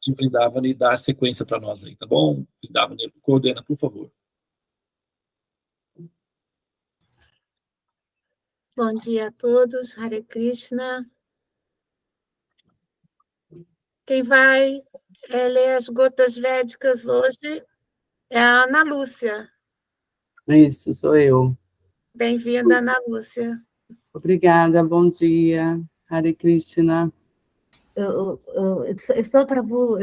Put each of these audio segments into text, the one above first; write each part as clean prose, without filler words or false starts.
de Vrindavani dar sequência para nós aí, tá bom? Vrindavani, coordena, por favor. Bom dia a todos, Hare Krishna. Quem vai ler as gotas védicas hoje é a Ana Lúcia. Isso, sou eu. Bem-vinda, Ana Lúcia. Obrigada, bom dia, Hare Krishna. Eu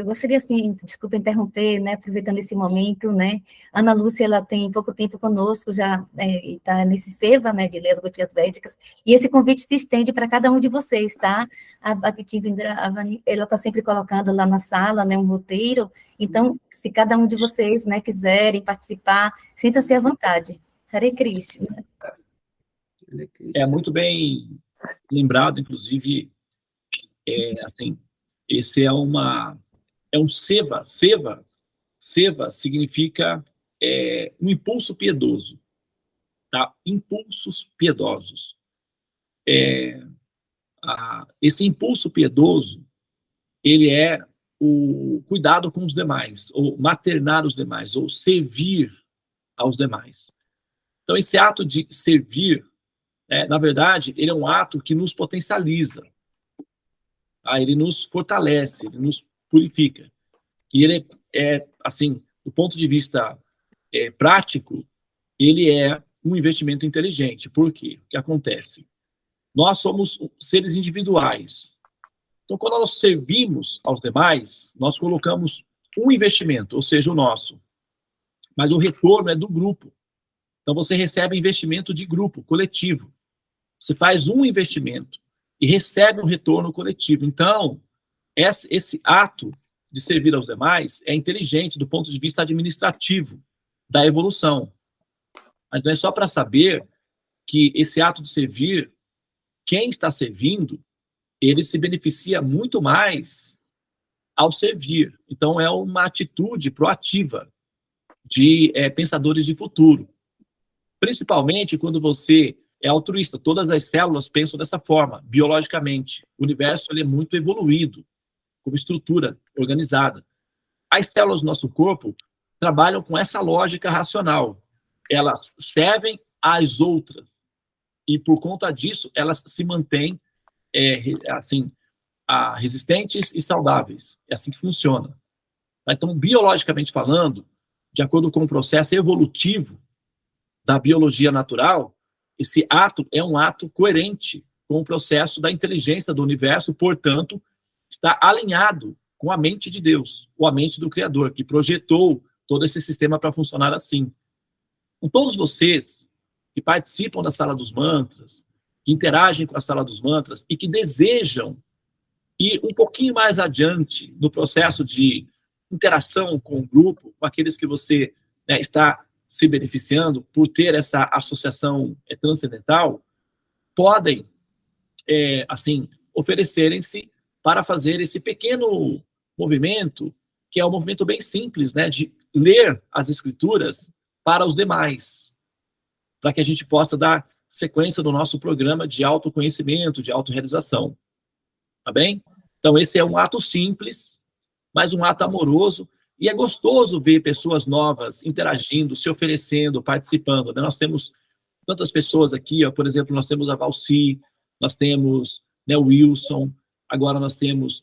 gostaria, assim, desculpa interromper, né, aproveitando esse momento, né, Ana Lúcia, ela tem pouco tempo conosco, já está nesse seva, né, de ler as gotinhas védicas, e esse convite se estende para cada um de vocês, tá? A Bhakti Vrindavani, ela está sempre colocando lá na sala, né, um roteiro, então, se cada um de vocês, né, quiserem participar, sinta-se à vontade. Hare Krishna. Hare Krishna. É muito bem lembrado, inclusive, assim, esse é um seva. Seva significa um impulso piedoso, tá? Impulsos piedosos. Esse impulso piedoso, ele é o cuidado com os demais, ou maternar os demais, ou servir aos demais. Então, esse ato de servir, na verdade, ele é um ato que nos potencializa. Ele nos fortalece, ele nos purifica. E ele assim, do ponto de vista prático, ele é um investimento inteligente. Por quê? O que acontece? Nós somos seres individuais. Então, quando nós servimos aos demais, nós colocamos um investimento, ou seja, o nosso. Mas o retorno é do grupo. Então, você recebe investimento de grupo, coletivo. Você faz um investimento e recebe um retorno coletivo. Então, esse ato de servir aos demais é inteligente do ponto de vista administrativo da evolução. Então, é só para saber que esse ato de servir, quem está servindo, ele se beneficia muito mais ao servir. Então, é uma atitude proativa de pensadores de futuro. Principalmente quando você é altruísta. Todas as células pensam dessa forma, biologicamente. O universo ele é muito evoluído, como estrutura organizada. As células do nosso corpo trabalham com essa lógica racional. Elas servem às outras. E, por conta disso, elas se mantêm resistentes e saudáveis. É assim que funciona. Então, biologicamente falando, de acordo com o processo evolutivo da biologia natural, esse ato é um ato coerente com o processo da inteligência do universo, portanto, está alinhado com a mente de Deus, ou a mente do Criador, que projetou todo esse sistema para funcionar assim. Com todos vocês que participam da Sala dos Mantras, que interagem com a Sala dos Mantras e que desejam ir um pouquinho mais adiante no processo de interação com o grupo, com aqueles que você está se beneficiando por ter essa associação transcendental, podem, oferecerem-se para fazer esse pequeno movimento, que é um movimento bem simples, de ler as escrituras para os demais, para que a gente possa dar sequência no nosso programa de autoconhecimento, de autorrealização. Tá bem? Então, esse é um ato simples, mas um ato amoroso, e é gostoso ver pessoas novas interagindo, se oferecendo, participando. Nós temos tantas pessoas aqui, por exemplo, nós temos a Valci, nós temos o Wilson, agora nós temos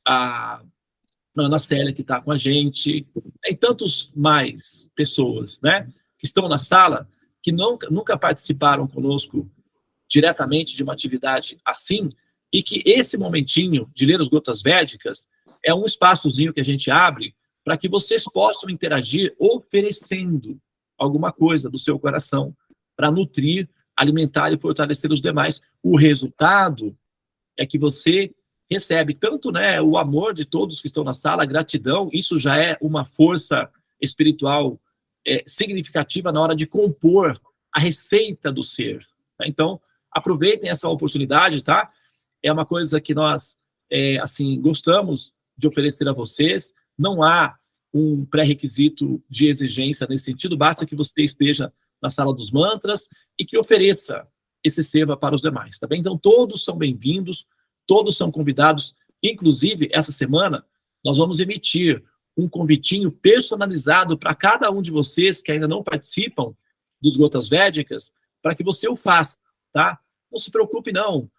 a Ana Célia, que está com a gente, e tantos mais pessoas que estão na sala, que nunca participaram conosco diretamente de uma atividade assim, e que esse momentinho de ler as gotas védicas é um espaçozinho que a gente abre para que vocês possam interagir oferecendo alguma coisa do seu coração para nutrir, alimentar e fortalecer os demais. O resultado é que você recebe tanto o amor de todos que estão na sala, a gratidão, isso já é uma força espiritual significativa na hora de compor a receita do ser. Tá? Então, aproveitem essa oportunidade, tá? É uma coisa que nós, gostamos de oferecer a vocês. Não há um pré-requisito de exigência nesse sentido, basta que você esteja na Sala dos Mantras e que ofereça esse seva para os demais, tá bem? Então, todos são bem-vindos, todos são convidados, inclusive, essa semana, nós vamos emitir um convitinho personalizado para cada um de vocês que ainda não participam dos Gotas Védicas, para que você o faça, tá? Não se preocupe, não.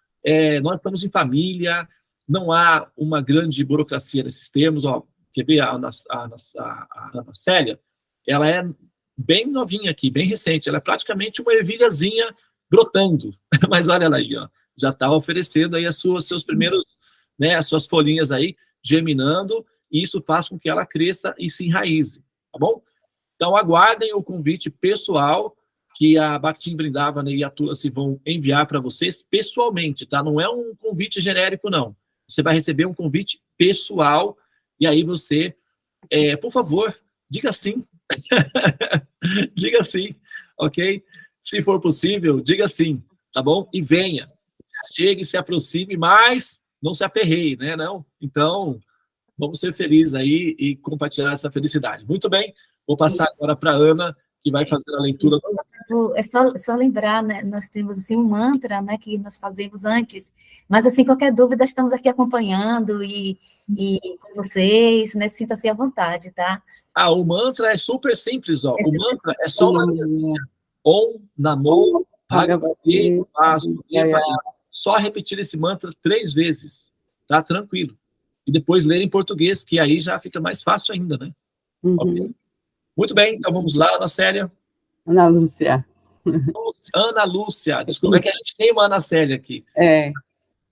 Nós estamos em família, não há uma grande burocracia nesses termos. Ó, quer ver a Ana Célia? Ela é bem novinha aqui, bem recente. Ela é praticamente uma ervilhazinha brotando. Mas olha ela aí, ó, já está oferecendo aí seus primeiros, né, as suas folhinhas aí, germinando, e isso faz com que ela cresça e se enraize, tá bom? Então, aguardem o convite pessoal que a Bhakti Vrindavana e a Tulasi vão enviar para vocês pessoalmente, tá? Não é um convite genérico, não. Você vai receber um convite pessoal, e aí você, por favor, diga sim. Diga sim, ok? Se for possível, diga sim, tá bom? E venha. Chegue, se aproxime, mas não se aperreie, né? Não? Então, vamos ser felizes aí e compartilhar essa felicidade. Muito bem, vou passar agora para a Ana, que vai fazer a leitura. É só lembrar, né, nós temos assim, um mantra, né, que nós fazemos antes, mas assim, qualquer dúvida, estamos aqui acompanhando e com vocês, né, sinta-se à vontade, tá? O mantra é super simples, ó. O mantra é só uma Om Namo Bhagavate Vasudevaya. Só repetir esse mantra 3 vezes, tá? Tranquilo. E depois ler em português, que aí já fica mais fácil ainda, né? Okay. Muito bem, então vamos lá, Ana Célia. Ana Lúcia. Ana Lúcia. Desculpa, é que a gente tem uma Ana Célia aqui.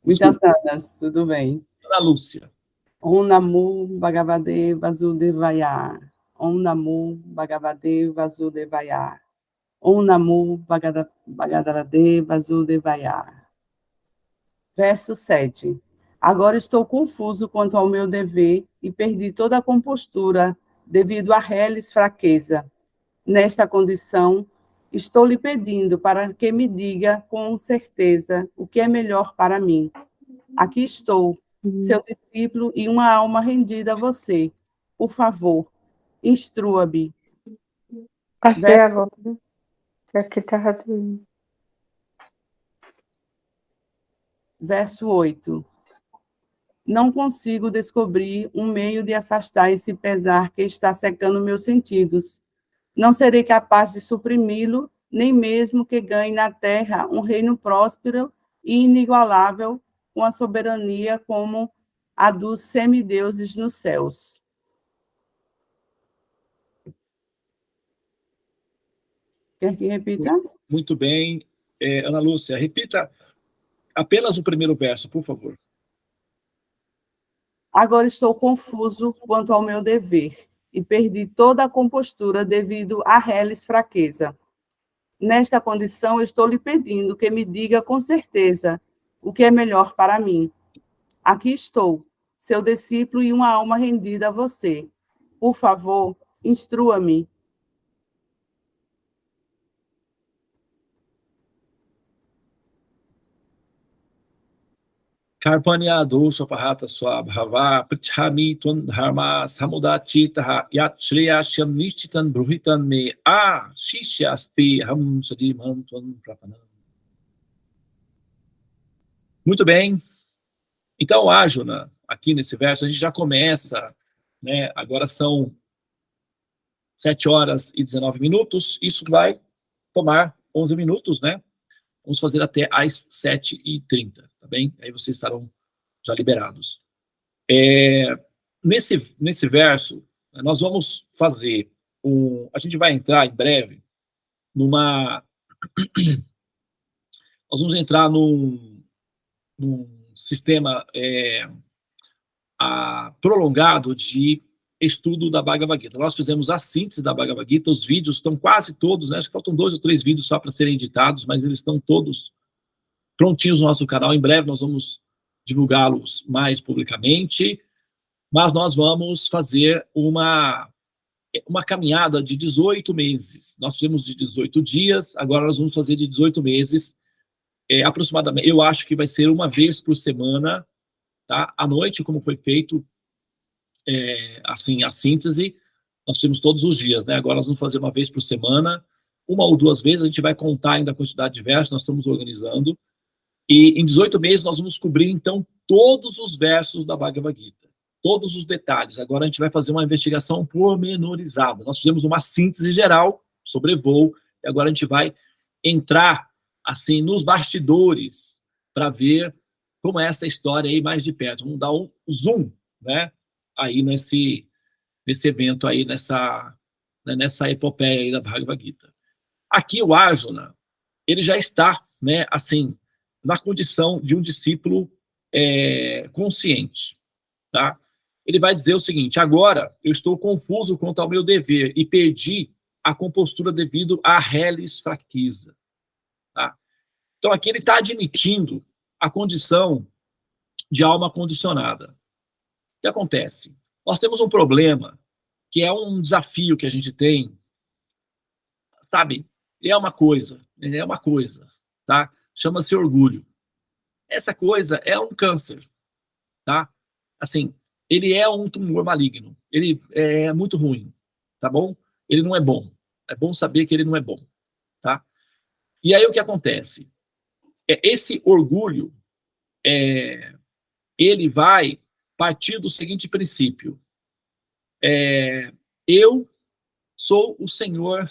Muitas Anas, tudo bem. Ana Lúcia. Om Namo Bhagavate Vasudevaya. Om Namo Bhagavate Vasudevaya. Om Namo Bhagavate Vasudevaya. Verso 7. Agora estou confuso quanto ao meu dever e perdi toda a compostura devido à reles fraqueza. Nesta condição, estou lhe pedindo para que me diga com certeza o que é melhor para mim. Aqui estou, seu discípulo e uma alma rendida a você. Por favor, instrua-me. Até agora. Aqui está rápido. Verso 8. Não consigo descobrir um meio de afastar esse pesar que está secando meus sentidos. Não serei capaz de suprimi-lo, nem mesmo que ganhe na terra um reino próspero e inigualável, com a soberania como a dos semideuses nos céus. Quer que repita? Muito bem. Ana Lúcia, repita apenas o primeiro verso, por favor. Agora estou confuso quanto ao meu dever e perdi toda a compostura devido à reles fraqueza. Nesta condição, estou lhe pedindo que me diga com certeza o que é melhor para mim. Aqui estou, seu discípulo e uma alma rendida a você. Por favor, instrua-me. Karpanya dosha pahata swabhava prichami tun dharma samudachitaha yatshreyasyam nishchitan bruhitan me shishyaste ham sadimam tun prapanam. Muito bem. Então, Arjuna, aqui nesse verso, a gente já começa, né? Agora são 7h19. Isso vai tomar 11 minutos, né? Vamos fazer até às 7h30, tá bem? Aí vocês estarão já liberados. Nesse verso, nós vamos fazer a gente vai entrar em breve nós vamos entrar num sistema prolongado de estudo da Bhagavad Gita. Nós fizemos a síntese da Bhagavad Gita, os vídeos estão quase todos, né? Acho que faltam 2 ou 3 vídeos só para serem editados, mas eles estão todos prontinhos no nosso canal. Em breve nós vamos divulgá-los mais publicamente, mas nós vamos fazer uma caminhada de 18 meses. Nós fizemos de 18 dias, agora nós vamos fazer de 18 meses, aproximadamente, eu acho que vai ser uma vez por semana, tá? À noite, como foi feito, assim, a síntese, nós temos todos os dias, né? Agora nós vamos fazer uma vez por semana, 1 ou 2 vezes, a gente vai contar ainda a quantidade de versos, nós estamos organizando, e em 18 meses nós vamos cobrir, então, todos os versos da Bhagavad Gita. todos os detalhes. Agora a gente vai fazer uma investigação pormenorizada. Nós fizemos uma síntese geral, sobrevoo, e agora a gente vai entrar, assim, nos bastidores para ver como é essa história aí mais de perto. Vamos dar um zoom, né, aí nesse evento aí, nessa epopeia aí da Bhagavad Gita. Aqui o Arjuna, ele já está, né, assim, na condição de um discípulo consciente, tá? Ele vai dizer o seguinte: agora eu estou confuso quanto ao meu dever e perdi a compostura devido à reles fraqueza. Tá? Então aqui ele está admitindo a condição de alma condicionada. O que acontece? Nós temos um problema, que é um desafio que a gente tem, sabe? É uma coisa, tá? Chama-se orgulho. Essa coisa é um câncer, tá? Assim, ele é um tumor maligno, ele é muito ruim, tá bom? Ele não é bom. É bom saber que ele não é bom, tá? E aí o que acontece? Esse orgulho, ele vai partir do seguinte princípio: eu sou o Senhor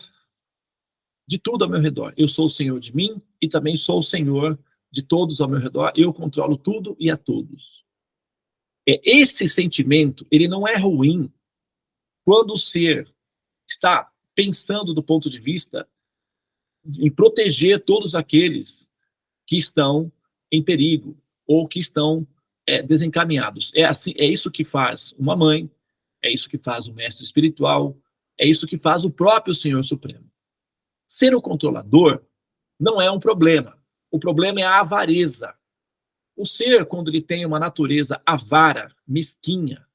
de tudo ao meu redor. Eu sou o Senhor de mim e também sou o Senhor de todos ao meu redor. Eu controlo tudo e a todos. Esse sentimento, ele não é ruim quando o ser está pensando do ponto de vista em proteger todos aqueles que estão em perigo ou que estão desencaminhados. É isso que faz uma mãe, é isso que faz o mestre espiritual, é isso que faz o próprio Senhor Supremo. Ser o controlador não é um problema. O problema é a avareza. O ser, quando ele tem uma natureza avara, mesquinha,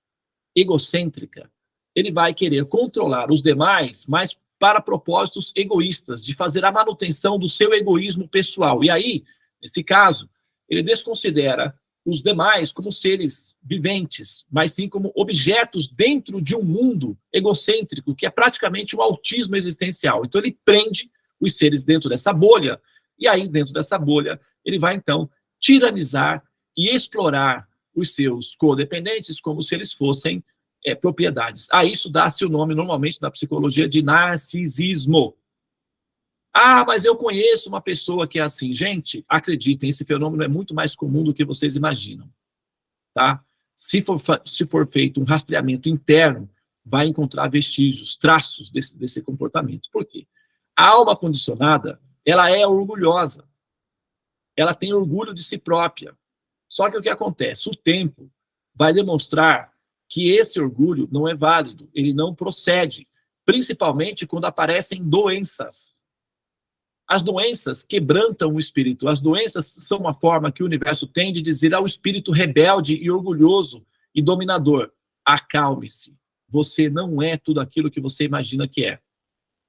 egocêntrica, ele vai querer controlar os demais, mas para propósitos egoístas, de fazer a manutenção do seu egoísmo pessoal. E aí, nesse caso, ele desconsidera os demais como seres viventes, mas sim como objetos dentro de um mundo egocêntrico, que é praticamente um autismo existencial. Então ele prende os seres dentro dessa bolha, e aí dentro dessa bolha ele vai então tiranizar e explorar os seus codependentes como se eles fossem propriedades. A isso dá-se o nome normalmente na psicologia de narcisismo. Ah, mas eu conheço uma pessoa que é assim. Gente, acreditem, esse fenômeno é muito mais comum do que vocês imaginam. Tá? Se for feito um rastreamento interno, vai encontrar vestígios, traços desse comportamento. Por quê? A alma condicionada, ela é orgulhosa. Ela tem orgulho de si própria. Só que o que acontece? O tempo vai demonstrar que esse orgulho não é válido, ele não procede, principalmente quando aparecem doenças. As doenças quebrantam o espírito. As doenças são uma forma que o universo tem de dizer ao espírito rebelde e orgulhoso e dominador: acalme-se. Você não é tudo aquilo que você imagina que é.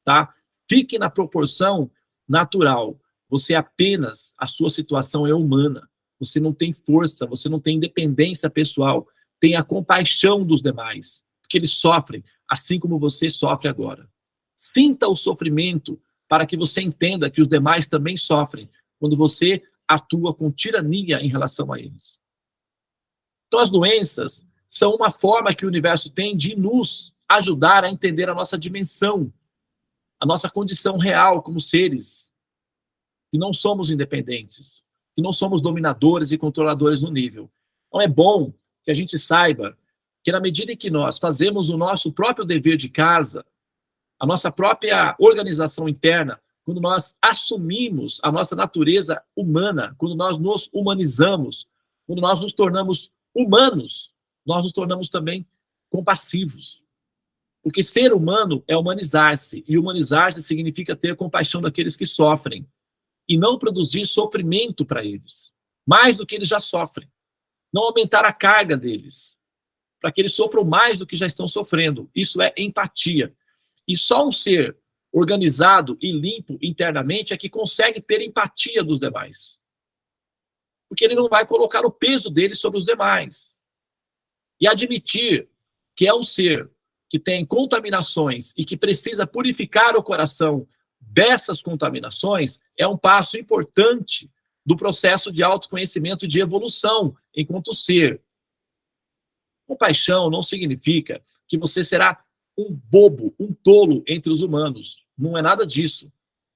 Tá? Fique na proporção natural. Você apenas, a sua situação é humana. Você não tem força, você não tem independência pessoal. Tenha compaixão dos demais, porque eles sofrem, assim como você sofre agora. Sinta o sofrimento para que você entenda que os demais também sofrem quando você atua com tirania em relação a eles. Então, as doenças são uma forma que o universo tem de nos ajudar a entender a nossa dimensão, a nossa condição real como seres, que não somos independentes, que não somos dominadores e controladores no nível. Então, é bom que a gente saiba que, na medida em que nós fazemos o nosso próprio dever de casa, a nossa própria organização interna, quando nós assumimos a nossa natureza humana, quando nós nos humanizamos, quando nós nos tornamos humanos, nós nos tornamos também compassivos. Porque ser humano é humanizar-se, e humanizar-se significa ter compaixão daqueles que sofrem, e não produzir sofrimento para eles, mais do que eles já sofrem. Não aumentar a carga deles, para que eles sofram mais do que já estão sofrendo. Isso é empatia. E só um ser organizado e limpo internamente é que consegue ter empatia dos demais. Porque ele não vai colocar o peso dele sobre os demais. E admitir que é um ser que tem contaminações e que precisa purificar o coração dessas contaminações é um passo importante do processo de autoconhecimento e de evolução enquanto ser. Compaixão não significa que você será um bobo, um tolo entre os humanos. Não é nada disso.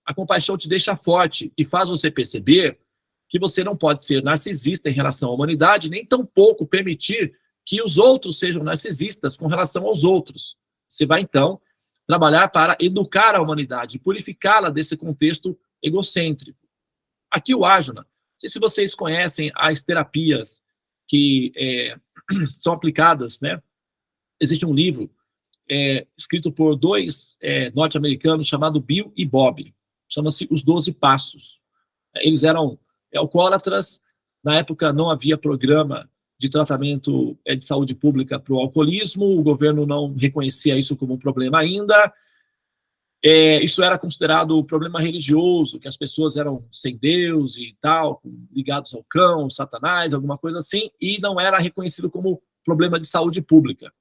A compaixão te deixa forte e faz você perceber que você não pode ser narcisista em relação à humanidade, nem tampouco permitir que os outros sejam narcisistas com relação aos outros. Você vai, então, trabalhar para educar a humanidade, purificá-la desse contexto egocêntrico. Aqui o Ajna, não sei se vocês conhecem as terapias que são aplicadas, né? Existe um livro escrito por dois norte-americanos chamado Bill e Bob. Chama-se Os 12 Passos. Eles eram alcoólatras. Na época não havia programa de tratamento de saúde pública para o alcoolismo, o governo não reconhecia isso como um problema ainda. Isso era considerado um problema religioso, que as pessoas eram sem Deus e tal, ligados ao cão, Satanás, alguma coisa assim, e não era reconhecido como problema de saúde pública.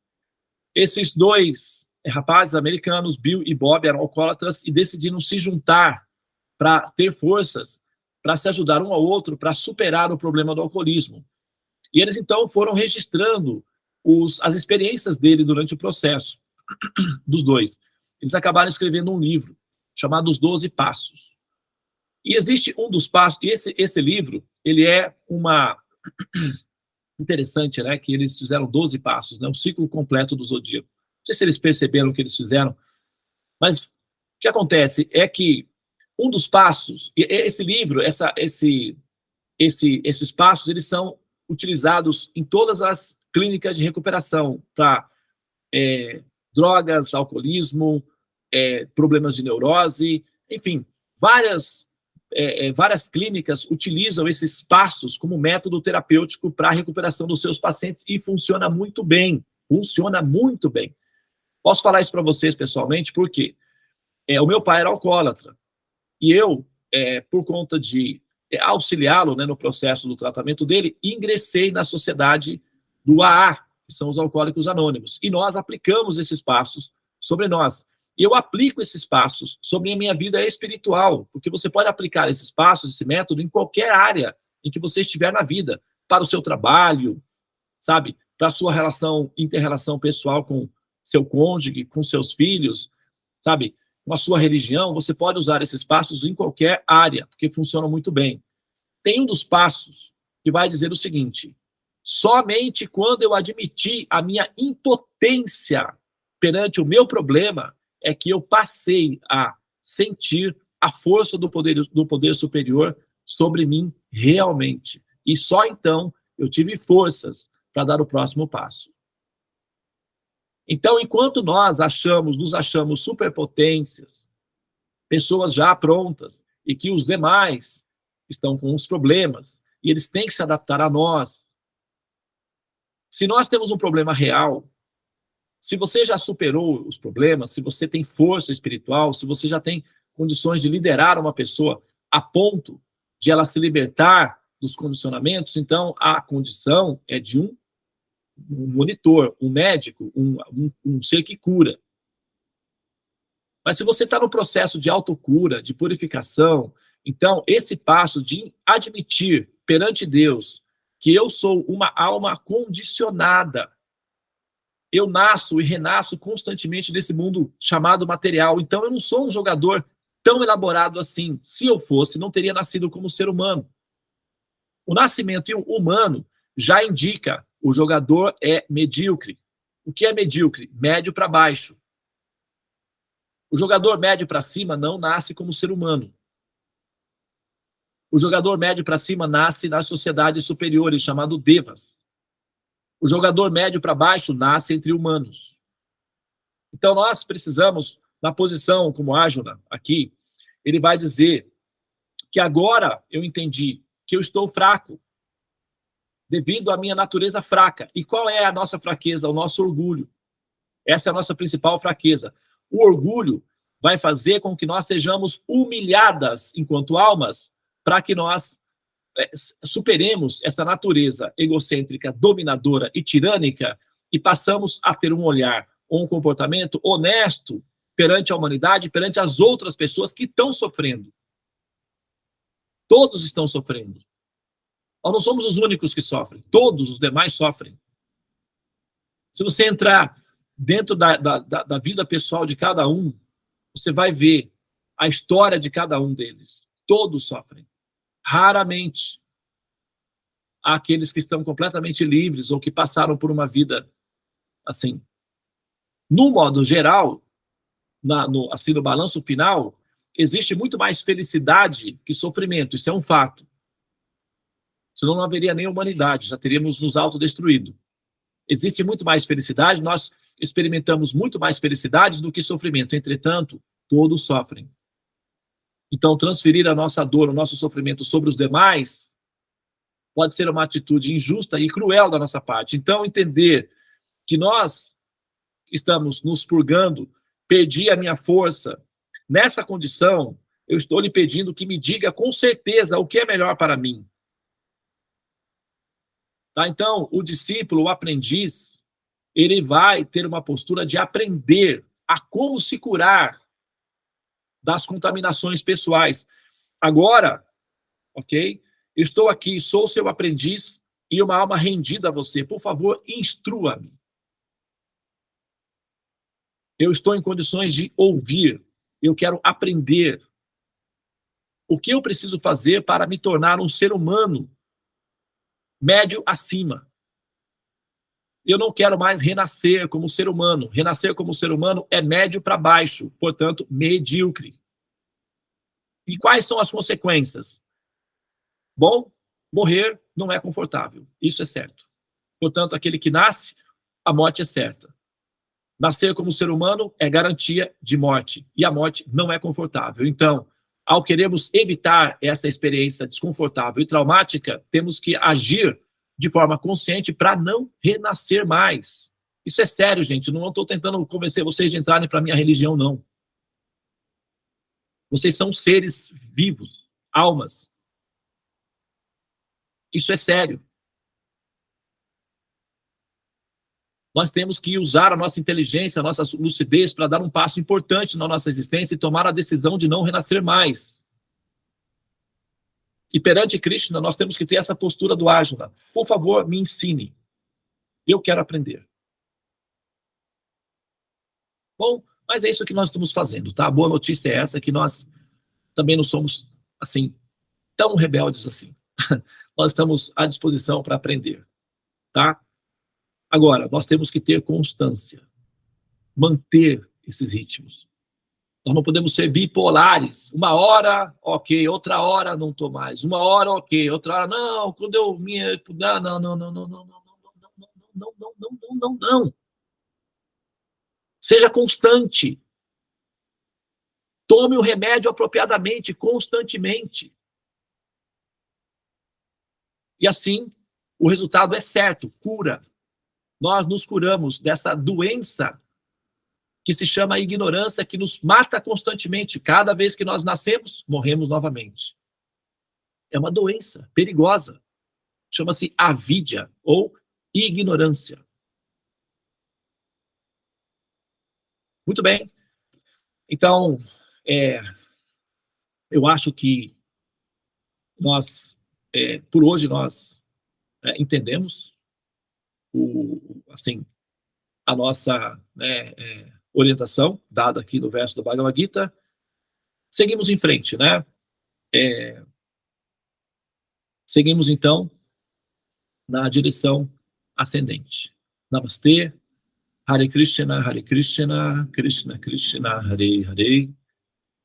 Esses dois rapazes americanos, Bill e Bob, eram alcoólatras e decidiram se juntar para ter forças, para se ajudar um ao outro, para superar o problema do alcoolismo. E eles, então, foram registrando as experiências dele durante o processo, dos dois. Eles acabaram escrevendo um livro chamado Os 12 Passos. E existe um dos passos, e esse livro, ele é uma... Interessante, né, que eles fizeram 12 passos, né, um ciclo completo do zodíaco. Não sei se eles perceberam o que eles fizeram, mas o que acontece é que um dos passos, esse livro, esses passos, eles são utilizados em todas as clínicas de recuperação para drogas, alcoolismo, problemas de neurose, enfim, várias clínicas utilizam esses passos como método terapêutico para a recuperação dos seus pacientes e funciona muito bem. Funciona muito bem. Posso falar isso para vocês pessoalmente porque o meu pai era alcoólatra e eu, por conta de auxiliá-lo, né, no processo do tratamento dele, ingressei na sociedade do AA, que são os Alcoólicos Anônimos, e nós aplicamos esses passos sobre nós. Eu aplico esses passos sobre a minha vida espiritual, porque você pode aplicar esses passos, esse método, em qualquer área em que você estiver na vida, para o seu trabalho, sabe? Para a sua inter-relação pessoal com seu cônjuge, com seus filhos, sabe? Com a sua religião, você pode usar esses passos em qualquer área, porque funcionam muito bem. Tem um dos passos que vai dizer o seguinte: somente quando eu admiti a minha impotência perante o meu problema, é que eu passei a sentir a força do poder superior sobre mim realmente. E só então eu tive forças para dar o próximo passo. Então, enquanto nós nos achamos superpotências, pessoas já prontas, e que os demais estão com os problemas, e eles têm que se adaptar a nós. Se nós temos um problema real, se você já superou os problemas, se você tem força espiritual, se você já tem condições de liderar uma pessoa a ponto de ela se libertar dos condicionamentos, então a condição é de um monitor, um médico, um ser que cura. Mas se você está no processo de autocura, de purificação, então esse passo de admitir perante Deus que eu sou uma alma condicionada, eu nasço e renasço constantemente nesse mundo chamado material, então eu não sou um jogador tão elaborado assim. Se eu fosse, não teria nascido como ser humano. O nascimento humano já indica o jogador é medíocre. O que é medíocre? Médio para baixo. O jogador médio para cima não nasce como ser humano. O jogador médio para cima nasce nas sociedades superiores, chamado devas. O jogador médio para baixo nasce entre humanos. Então nós precisamos, na posição como Arjuna aqui, ele vai dizer que agora eu entendi que eu estou fraco, devido à minha natureza fraca. E qual é a nossa fraqueza? O nosso orgulho. Essa é a nossa principal fraqueza. O orgulho vai fazer com que nós sejamos humilhadas enquanto almas, para que nós superemos essa natureza egocêntrica, dominadora e tirânica e passamos a ter um olhar ou um comportamento honesto perante a humanidade, perante as outras pessoas que estão sofrendo. Todos estão sofrendo. Nós não somos os únicos que sofrem. Todos os demais sofrem. Se você entrar dentro da vida pessoal de cada um, você vai ver a história de cada um deles. Todos sofrem. Raramente há aqueles que estão completamente livres ou que passaram por uma vida assim. No modo geral, assim, no balanço final, existe muito mais felicidade que sofrimento. Isso é um fato. Senão não haveria nem humanidade, já teríamos nos autodestruído. Existe muito mais felicidade, nós experimentamos muito mais felicidade do que sofrimento. Entretanto, todos sofrem. Então, transferir a nossa dor, o nosso sofrimento sobre os demais pode ser uma atitude injusta e cruel da nossa parte. Então, entender que nós estamos nos purgando, perdi a minha força. Nessa condição, eu estou lhe pedindo que me diga com certeza o que é melhor para mim. Tá? Então, o discípulo, o aprendiz, ele vai ter uma postura de aprender a como se curar das contaminações pessoais. Agora, ok? Estou aqui, sou seu aprendiz e uma alma rendida a você. Por favor, instrua-me. Eu estou em condições de ouvir. Eu quero aprender. O que eu preciso fazer para me tornar um ser humano médio acima? Eu não quero mais renascer como ser humano. Renascer como ser humano é médio para baixo, portanto, medíocre. E quais são as consequências? Bom, morrer não é confortável. Isso é certo. Portanto, aquele que nasce, a morte é certa. Nascer como ser humano é garantia de morte. E a morte não é confortável. Então, ao queremos evitar essa experiência desconfortável e traumática, temos que agir de forma consciente para não renascer mais. Isso é sério, gente. Eu não estou tentando convencer vocês de entrarem para a minha religião, não. Vocês são seres vivos, almas. Isso é sério. Nós temos que usar a nossa inteligência, a nossa lucidez para dar um passo importante na nossa existência e tomar a decisão de não renascer mais. E perante Krishna, nós temos que ter essa postura do Arjuna. Por favor, me ensine. Eu quero aprender. Bom, mas é isso que nós estamos fazendo, tá? A boa notícia é essa, que nós também não somos, assim, tão rebeldes assim. Nós estamos à disposição para aprender, tá? Agora, nós temos que ter constância, manter esses ritmos. Nós não podemos ser bipolares. Uma hora, ok, outra hora não estou mais. Uma hora, ok, outra hora, não, quando eu me... Não. Seja constante. Tome o remédio apropriadamente, constantemente. E assim, o resultado é certo, cura. Nós nos curamos dessa doença que se chama ignorância, que nos mata constantemente. Cada vez que nós nascemos, morremos novamente. É uma doença perigosa. Chama-se avidya, ou ignorância. Muito bem. Então, eu acho que nós, por hoje, nós entendemos assim, a nossa orientação, dada aqui no verso do Bhagavad Gita. Seguimos em frente, né? Seguimos, então, na direção ascendente. Namastê, Hare Krishna, Krishna Krishna, Hare Hare,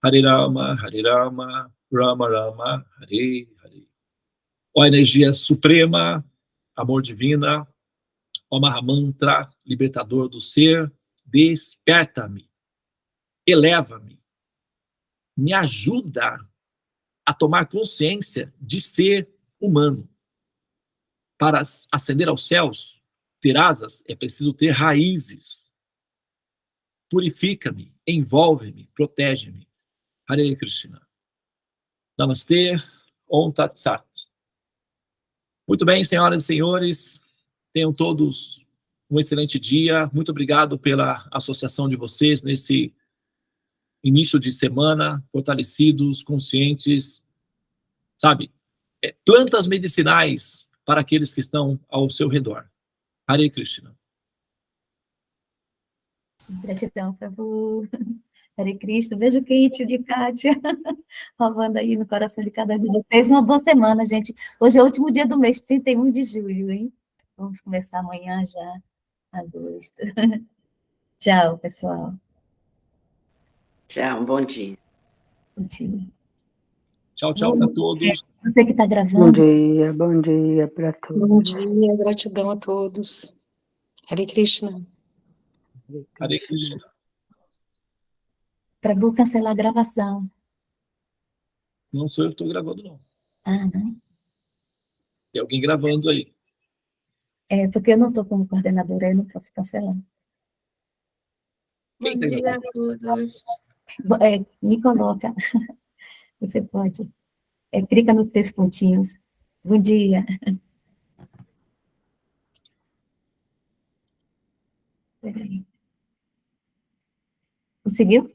Hare Rama, Rama Rama, Hare Hare. Ó energia suprema, amor divina, ó Mahamantra, libertador do ser, desperta-me, eleva-me, me ajuda a tomar consciência de ser humano. Para ascender aos céus, ter asas, é preciso ter raízes. Purifica-me, envolve-me, protege-me. Hare Krishna. Namastê, Om Tat Sat. Muito bem, senhoras e senhores, tenham todos um excelente dia. Muito obrigado pela associação de vocês nesse início de semana, fortalecidos, conscientes, sabe? Plantas medicinais para aqueles que estão ao seu redor. Hare Krishna. Gratidão, Prabhu. Hare Krishna, beijo quente de Kátia, roubando aí no coração de cada um de vocês. Uma boa semana, gente. Hoje é o último dia do mês, 31 de julho, hein? Vamos começar amanhã já, agosto. Tchau, pessoal. Tchau, bom dia. Bom dia. Tchau, tchau para todos. Você que está Bom gravando. dia para Bom todos. dia, gratidão a todos. Hare Krishna. Hare Krishna. Prabhu, cancelar a gravação. Não sou eu que estou gravando, não. Ah, não? Tem alguém gravando aí. É, Porque eu não estou como coordenadora, eu não posso cancelar. Bom dia a todos. Me coloca. Você pode. Clica nos 3 pontinhos. Bom dia. Peraí. Conseguiu?